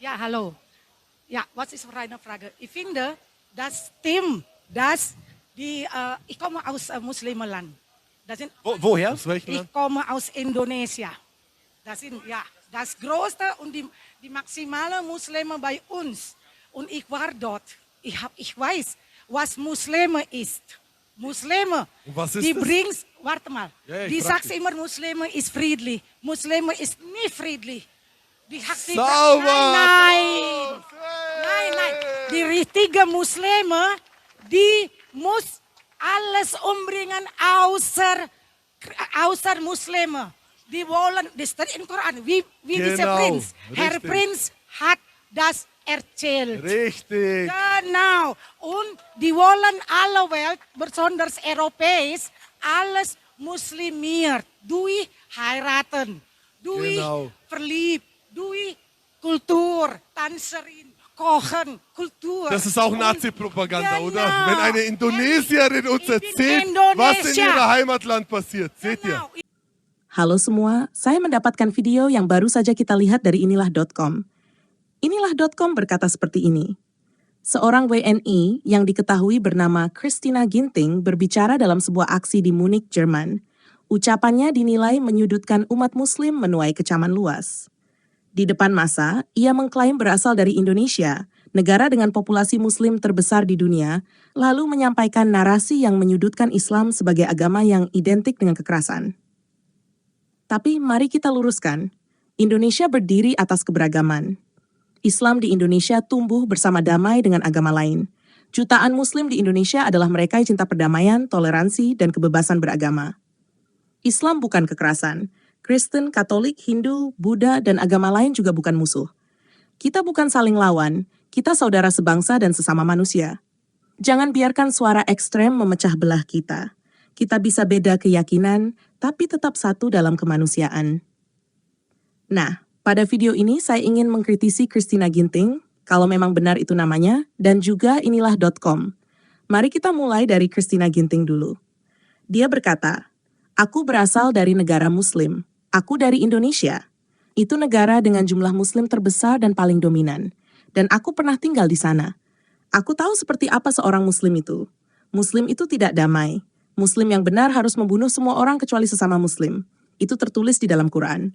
Ja, hallo. Ja, wat is voor een vraag? Ik vind dat stem, dat die, ik kom uit moslimland. Woher? Aus welchem Ik Land? kom uit Indonesië. Dat is het grootste en die maximale moslimen bij ons. En ik was dort. Ik weet wat moslimen is. Moslimen, Was ist die das? brengt, warte mal, Ja, ich die frag sagt dich. immer moslimen is vriendelijk. Moslimen is niet vriendelijk. Die hat die Sauber! Nein! Nein. Die richtige moslimen, die muss alles umbringen außer moslimen. Die wollen, das steht im Koran, wie dieser Genau, Prinz. Herr richtig. Prinz hat das erzählt. Richtig. Genau. Und die wollen alle Welt, besonders Europäisch, alles muslimiert. Durch heiraten, durch Genau. verliebt, durch Kultur, Tanzerin, Kochen, Kultur. Das ist auch Und- Nazi-Propaganda, Genau. oder? Wenn eine Indonesierin uns Ich bin erzählt, was in Indonesia. ihrem Heimatland passiert. Seht ihr? Genau. Halo semua, saya mendapatkan video yang baru saja kita lihat dari inilah.com. Inilah.com berkata seperti ini. Seorang WNI yang diketahui bernama Christina Ginting berbicara dalam sebuah aksi di Munich, Jerman. Ucapannya dinilai menyudutkan umat muslim menuai kecaman luas. Di depan massa, ia mengklaim berasal dari Indonesia, negara dengan populasi muslim terbesar di dunia, lalu menyampaikan narasi yang menyudutkan Islam sebagai agama yang identik dengan kekerasan. Tapi mari kita luruskan, Indonesia berdiri atas keberagaman. Islam di Indonesia tumbuh bersama damai dengan agama lain. Jutaan muslim di Indonesia adalah mereka yang cinta perdamaian, toleransi, dan kebebasan beragama. Islam bukan kekerasan. Kristen, Katolik, Hindu, Buddha, dan agama lain juga bukan musuh. Kita bukan saling lawan, kita saudara sebangsa dan sesama manusia. Jangan biarkan suara ekstrem memecah belah kita. Kita bisa beda keyakinan, tapi tetap satu dalam kemanusiaan. Nah, pada video ini saya ingin mengkritisi Christina Ginting, kalau memang benar itu namanya, dan juga inilah.com. Mari kita mulai dari Christina Ginting dulu. Dia berkata, "Aku berasal dari negara muslim. Aku dari Indonesia. Itu negara dengan jumlah muslim terbesar dan paling dominan. Dan aku pernah tinggal di sana. Aku tahu seperti apa seorang muslim itu. Muslim itu tidak damai. Muslim yang benar harus membunuh semua orang kecuali sesama muslim. Itu tertulis di dalam Quran.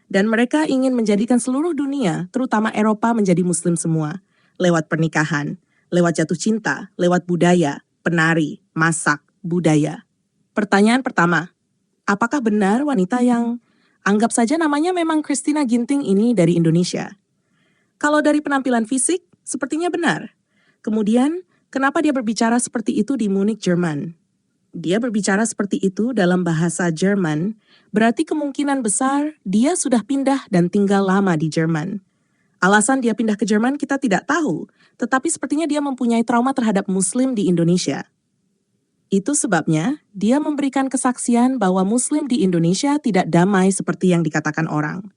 Dan mereka ingin menjadikan seluruh dunia, terutama Eropa, menjadi muslim semua. Lewat pernikahan, lewat jatuh cinta, lewat budaya, penari, masak, budaya. Pertanyaan pertama, apakah benar wanita yang anggap saja namanya memang Christina Ginting ini dari Indonesia? Kalau dari penampilan fisik, sepertinya benar. Kemudian, kenapa dia berbicara seperti itu di Munich, Jerman? Dia berbicara seperti itu dalam bahasa Jerman, berarti kemungkinan besar dia sudah pindah dan tinggal lama di Jerman. Alasan dia pindah ke Jerman kita tidak tahu, tetapi sepertinya dia mempunyai trauma terhadap Muslim di Indonesia. Itu sebabnya dia memberikan kesaksian bahwa Muslim di Indonesia tidak damai seperti yang dikatakan orang.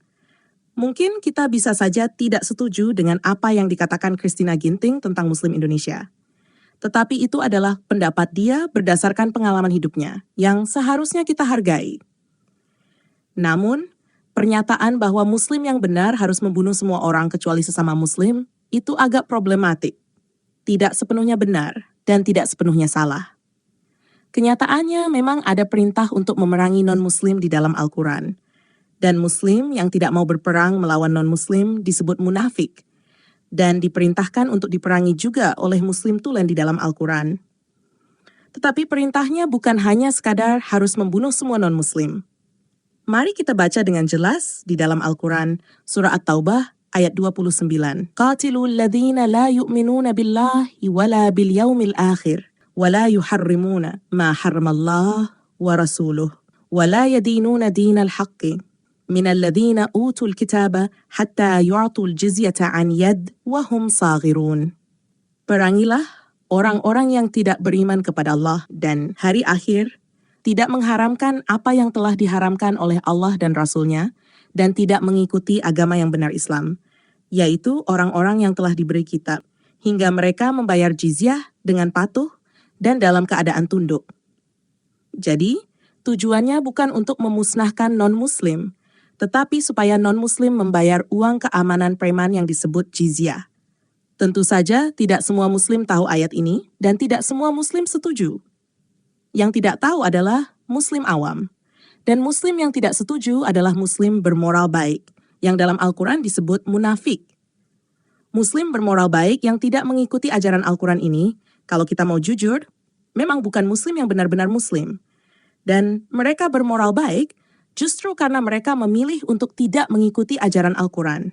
Mungkin kita bisa saja tidak setuju dengan apa yang dikatakan Christina Ginting tentang Muslim Indonesia. Tetapi itu adalah pendapat dia berdasarkan pengalaman hidupnya, yang seharusnya kita hargai. Namun, pernyataan bahwa Muslim yang benar harus membunuh semua orang kecuali sesama Muslim, itu agak problematik. Tidak sepenuhnya benar, dan tidak sepenuhnya salah. Kenyataannya memang ada perintah untuk memerangi non-Muslim di dalam Al-Quran. Dan Muslim yang tidak mau berperang melawan non-Muslim disebut munafik. Dan diperintahkan untuk diperangi juga oleh Muslim tulen di dalam Al-Quran. Tetapi perintahnya bukan hanya sekadar harus membunuh semua non-Muslim. Mari kita baca dengan jelas di dalam Al-Quran, surah At-Taubah ayat 29. Qatilul ladzina la yu'minuna billahi wala bil yaumil akhir, wala yuharrimuna ma harramallah wa rasuluh, wala yadinuna dinal haqqi. من الذين أوتوا الكتاب حتى يعطوا الجزية عن يد وهم صاغرون. Perangilah orang-orang yang tidak beriman kepada Allah dan hari akhir, tidak mengharamkan apa yang telah diharamkan oleh Allah dan Rasul-Nya, dan tidak mengikuti agama yang benar Islam, yaitu orang-orang yang telah diberi kitab, hingga mereka membayar jizyah dengan patuh dan dalam keadaan tunduk. Jadi, tujuannya bukan untuk memusnahkan non-Muslim, tetapi supaya non-muslim membayar uang keamanan preman yang disebut jizyah. Tentu saja tidak semua muslim tahu ayat ini dan tidak semua muslim setuju. Yang tidak tahu adalah muslim awam. Dan muslim yang tidak setuju adalah muslim bermoral baik, yang dalam Al-Quran disebut munafik. Muslim bermoral baik yang tidak mengikuti ajaran Al-Quran ini, kalau kita mau jujur, memang bukan muslim yang benar-benar muslim. Dan mereka bermoral baik justru karena mereka memilih untuk tidak mengikuti ajaran Al-Quran.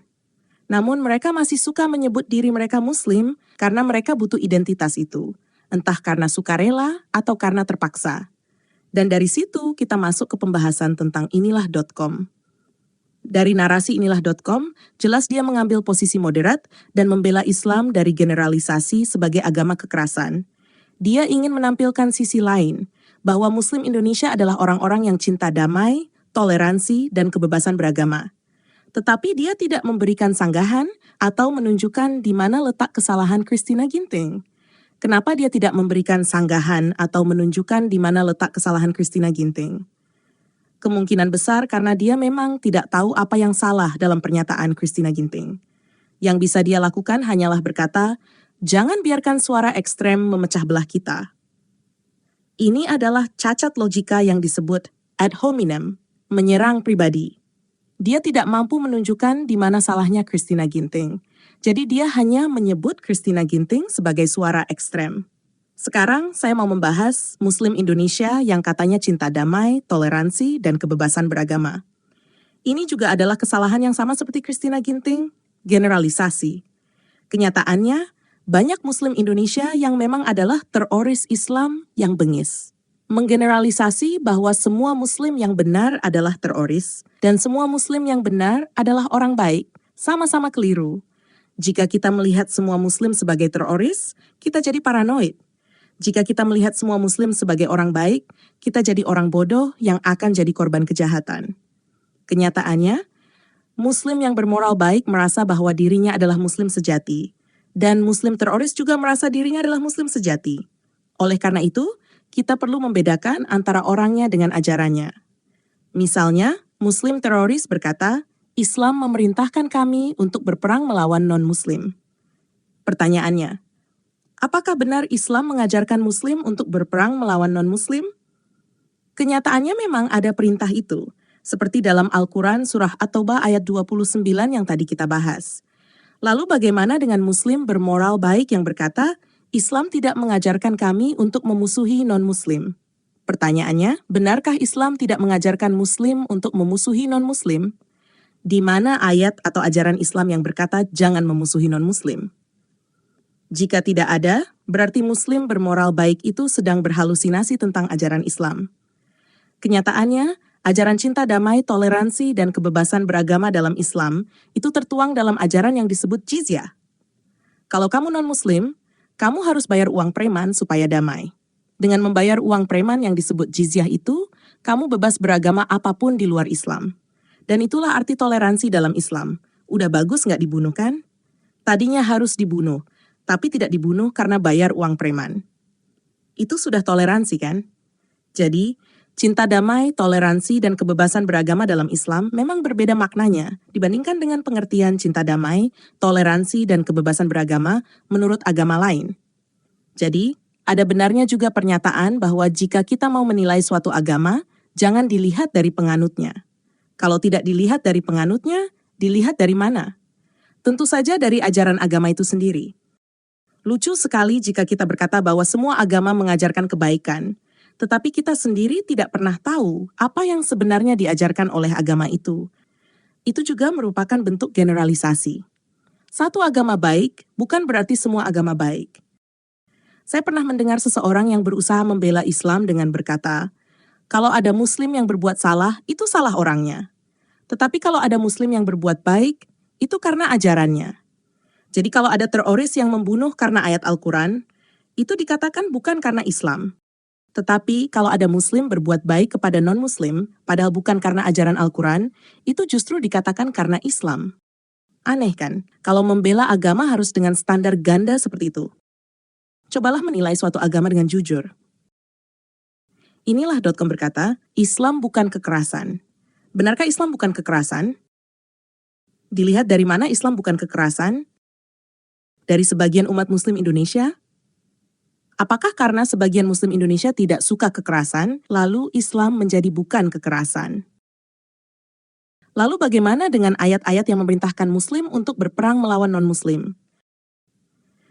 Namun mereka masih suka menyebut diri mereka muslim karena mereka butuh identitas itu, entah karena sukarela atau karena terpaksa. Dan dari situ kita masuk ke pembahasan tentang inilah.com. Dari narasi inilah.com, jelas dia mengambil posisi moderat dan membela Islam dari generalisasi sebagai agama kekerasan. Dia ingin menampilkan sisi lain, bahwa Muslim Indonesia adalah orang-orang yang cinta damai, toleransi, dan kebebasan beragama. Tetapi dia tidak memberikan sanggahan atau menunjukkan di mana letak kesalahan Christina Ginting. Kenapa dia tidak memberikan sanggahan atau menunjukkan di mana letak kesalahan Christina Ginting? Kemungkinan besar karena dia memang tidak tahu apa yang salah dalam pernyataan Christina Ginting. Yang bisa dia lakukan hanyalah berkata, jangan biarkan suara ekstrem memecah belah kita. Ini adalah cacat logika yang disebut ad hominem, menyerang pribadi. Dia tidak mampu menunjukkan di mana salahnya Christina Ginting. Jadi dia hanya menyebut Christina Ginting sebagai suara ekstrem. Sekarang saya mau membahas Muslim Indonesia yang katanya cinta damai, toleransi, dan kebebasan beragama. Ini juga adalah kesalahan yang sama seperti Christina Ginting, generalisasi. Kenyataannya, banyak Muslim Indonesia yang memang adalah teroris Islam yang bengis. Menggeneralisasi bahwa semua Muslim yang benar adalah teroris, dan semua Muslim yang benar adalah orang baik, sama-sama keliru. Jika kita melihat semua Muslim sebagai teroris, kita jadi paranoid. Jika kita melihat semua Muslim sebagai orang baik, kita jadi orang bodoh yang akan jadi korban kejahatan. Kenyataannya, Muslim yang bermoral baik merasa bahwa dirinya adalah Muslim sejati, dan Muslim teroris juga merasa dirinya adalah Muslim sejati. Oleh karena itu, kita perlu membedakan antara orangnya dengan ajarannya. Misalnya, Muslim teroris berkata, Islam memerintahkan kami untuk berperang melawan non-Muslim. Pertanyaannya, apakah benar Islam mengajarkan Muslim untuk berperang melawan non-Muslim? Kenyataannya memang ada perintah itu, seperti dalam Al-Quran surah At-Taubah ayat 29 yang tadi kita bahas. Lalu bagaimana dengan Muslim bermoral baik yang berkata, Islam tidak mengajarkan kami untuk memusuhi non-Muslim? Pertanyaannya, benarkah Islam tidak mengajarkan Muslim untuk memusuhi non-Muslim? Di mana ayat atau ajaran Islam yang berkata jangan memusuhi non-Muslim? Jika tidak ada, berarti Muslim bermoral baik itu sedang berhalusinasi tentang ajaran Islam. Kenyataannya, ajaran cinta damai, toleransi, dan kebebasan beragama dalam Islam itu tertuang dalam ajaran yang disebut jizyah. Kalau kamu non-Muslim, kamu harus bayar uang preman supaya damai. Dengan membayar uang preman yang disebut jizyah itu, kamu bebas beragama apapun di luar Islam. Dan itulah arti toleransi dalam Islam. Udah bagus nggak dibunuh kan? Tadinya harus dibunuh, tapi tidak dibunuh karena bayar uang preman. Itu sudah toleransi kan? Jadi, cinta damai, toleransi, dan kebebasan beragama dalam Islam memang berbeda maknanya dibandingkan dengan pengertian cinta damai, toleransi, dan kebebasan beragama menurut agama lain. Jadi, ada benarnya juga pernyataan bahwa jika kita mau menilai suatu agama, jangan dilihat dari penganutnya. Kalau tidak dilihat dari penganutnya, dilihat dari mana? Tentu saja dari ajaran agama itu sendiri. Lucu sekali jika kita berkata bahwa semua agama mengajarkan kebaikan, tetapi kita sendiri tidak pernah tahu apa yang sebenarnya diajarkan oleh agama itu. Itu juga merupakan bentuk generalisasi. Satu agama baik bukan berarti semua agama baik. Saya pernah mendengar seseorang yang berusaha membela Islam dengan berkata, kalau ada Muslim yang berbuat salah, itu salah orangnya. Tetapi kalau ada Muslim yang berbuat baik, itu karena ajarannya. Jadi kalau ada teroris yang membunuh karena ayat Al-Quran, itu dikatakan bukan karena Islam. Tetapi kalau ada Muslim berbuat baik kepada non-Muslim, padahal bukan karena ajaran Al-Quran, itu justru dikatakan karena Islam. Aneh kan, kalau membela agama harus dengan standar ganda seperti itu. Cobalah menilai suatu agama dengan jujur. Inilah.com berkata, Islam bukan kekerasan. Benarkah Islam bukan kekerasan? Dilihat dari mana Islam bukan kekerasan? Dari sebagian umat Muslim Indonesia? Apakah karena sebagian Muslim Indonesia tidak suka kekerasan, lalu Islam menjadi bukan kekerasan? Lalu bagaimana dengan ayat-ayat yang memerintahkan Muslim untuk berperang melawan non-Muslim?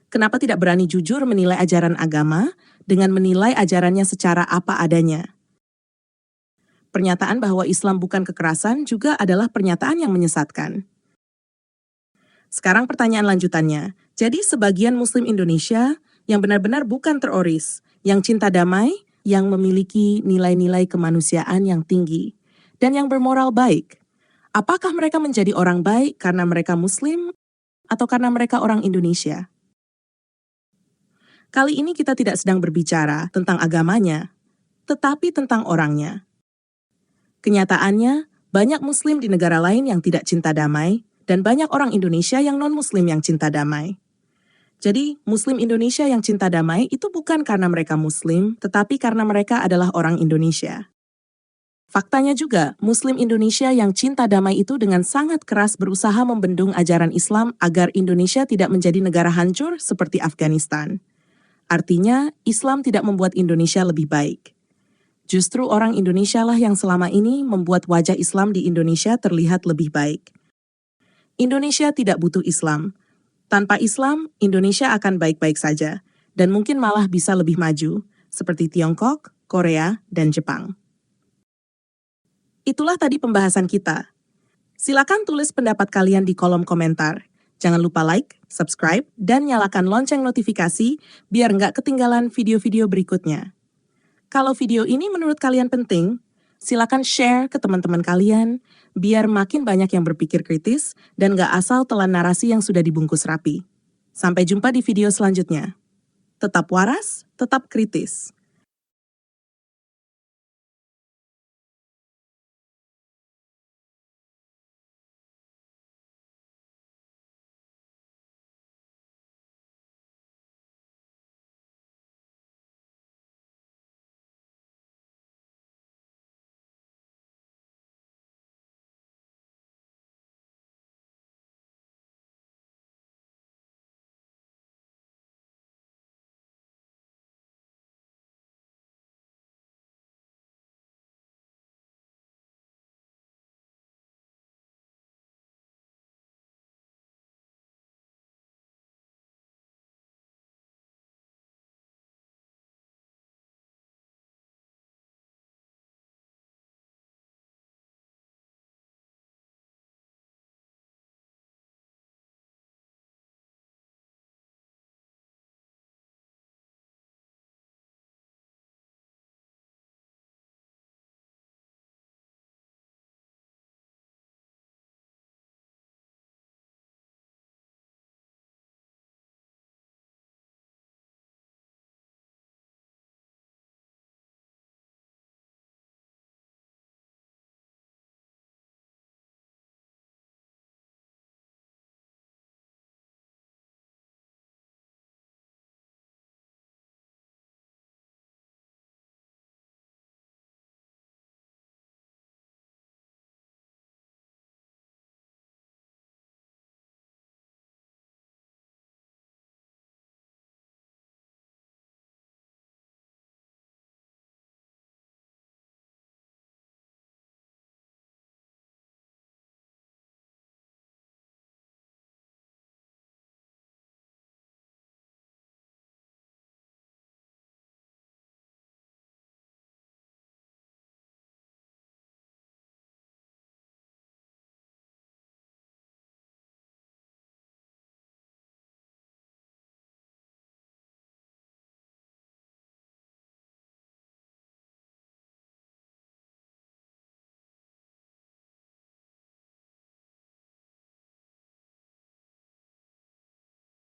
Kenapa tidak berani jujur menilai ajaran agama dengan menilai ajarannya secara apa adanya? Pernyataan bahwa Islam bukan kekerasan juga adalah pernyataan yang menyesatkan. Sekarang pertanyaan lanjutannya, jadi sebagian Muslim Indonesia yang benar-benar bukan teroris, yang cinta damai, yang memiliki nilai-nilai kemanusiaan yang tinggi, dan yang bermoral baik, apakah mereka menjadi orang baik karena mereka Muslim atau karena mereka orang Indonesia? Kali ini kita tidak sedang berbicara tentang agamanya, tetapi tentang orangnya. Kenyataannya, banyak Muslim di negara lain yang tidak cinta damai, dan banyak orang Indonesia yang non-Muslim yang cinta damai. Jadi, Muslim Indonesia yang cinta damai itu bukan karena mereka Muslim, tetapi karena mereka adalah orang Indonesia. Faktanya juga, Muslim Indonesia yang cinta damai itu dengan sangat keras berusaha membendung ajaran Islam agar Indonesia tidak menjadi negara hancur seperti Afghanistan. Artinya, Islam tidak membuat Indonesia lebih baik. Justru orang Indonesia lah yang selama ini membuat wajah Islam di Indonesia terlihat lebih baik. Indonesia tidak butuh Islam. Tanpa Islam, Indonesia akan baik-baik saja, dan mungkin malah bisa lebih maju, seperti Tiongkok, Korea, dan Jepang. Itulah tadi pembahasan kita. Silakan tulis pendapat kalian di kolom komentar. Jangan lupa like, subscribe, dan nyalakan lonceng notifikasi biar nggak ketinggalan video-video berikutnya. Kalau video ini menurut kalian penting, silakan share ke teman-teman kalian biar makin banyak yang berpikir kritis dan nggak asal telan narasi yang sudah dibungkus rapi. Sampai jumpa di video selanjutnya. Tetap waras, tetap kritis.